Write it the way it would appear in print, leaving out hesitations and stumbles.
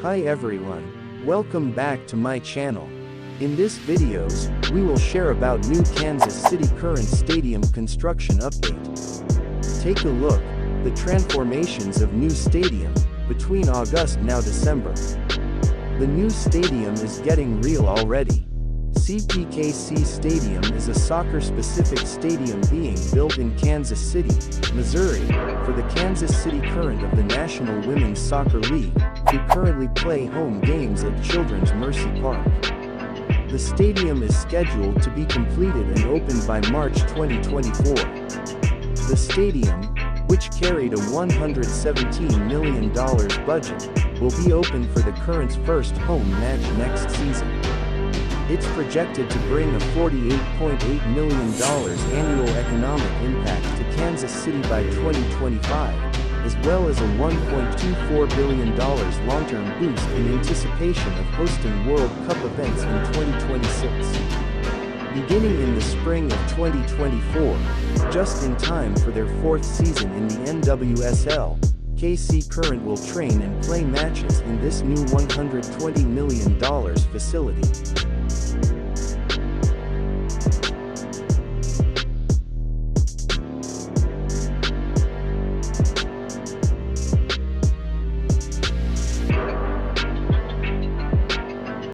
Hi everyone, welcome back to my channel. In this videos, we will share about new Kansas City current stadium construction update. Take a look, the transformations of new stadium, between August now December. The new stadium is getting real already. CPKC Stadium is a soccer-specific stadium being built in Kansas City, Missouri, for the Kansas City Current of the National Women's Soccer League, who currently play home games at Children's Mercy Park. The stadium is scheduled to be completed and opened by March 2024. The stadium, which carried a $117 million budget, will be open for the Current's first home match next season. It's projected to bring a $48.8 million annual economic impact to Kansas City by 2025, as well as a $1.24 billion long-term boost in anticipation of hosting World Cup events in 2026. Beginning in the spring of 2024, just in time for their fourth season in the NWSL, KC Current will train and play matches in this new $120 million facility.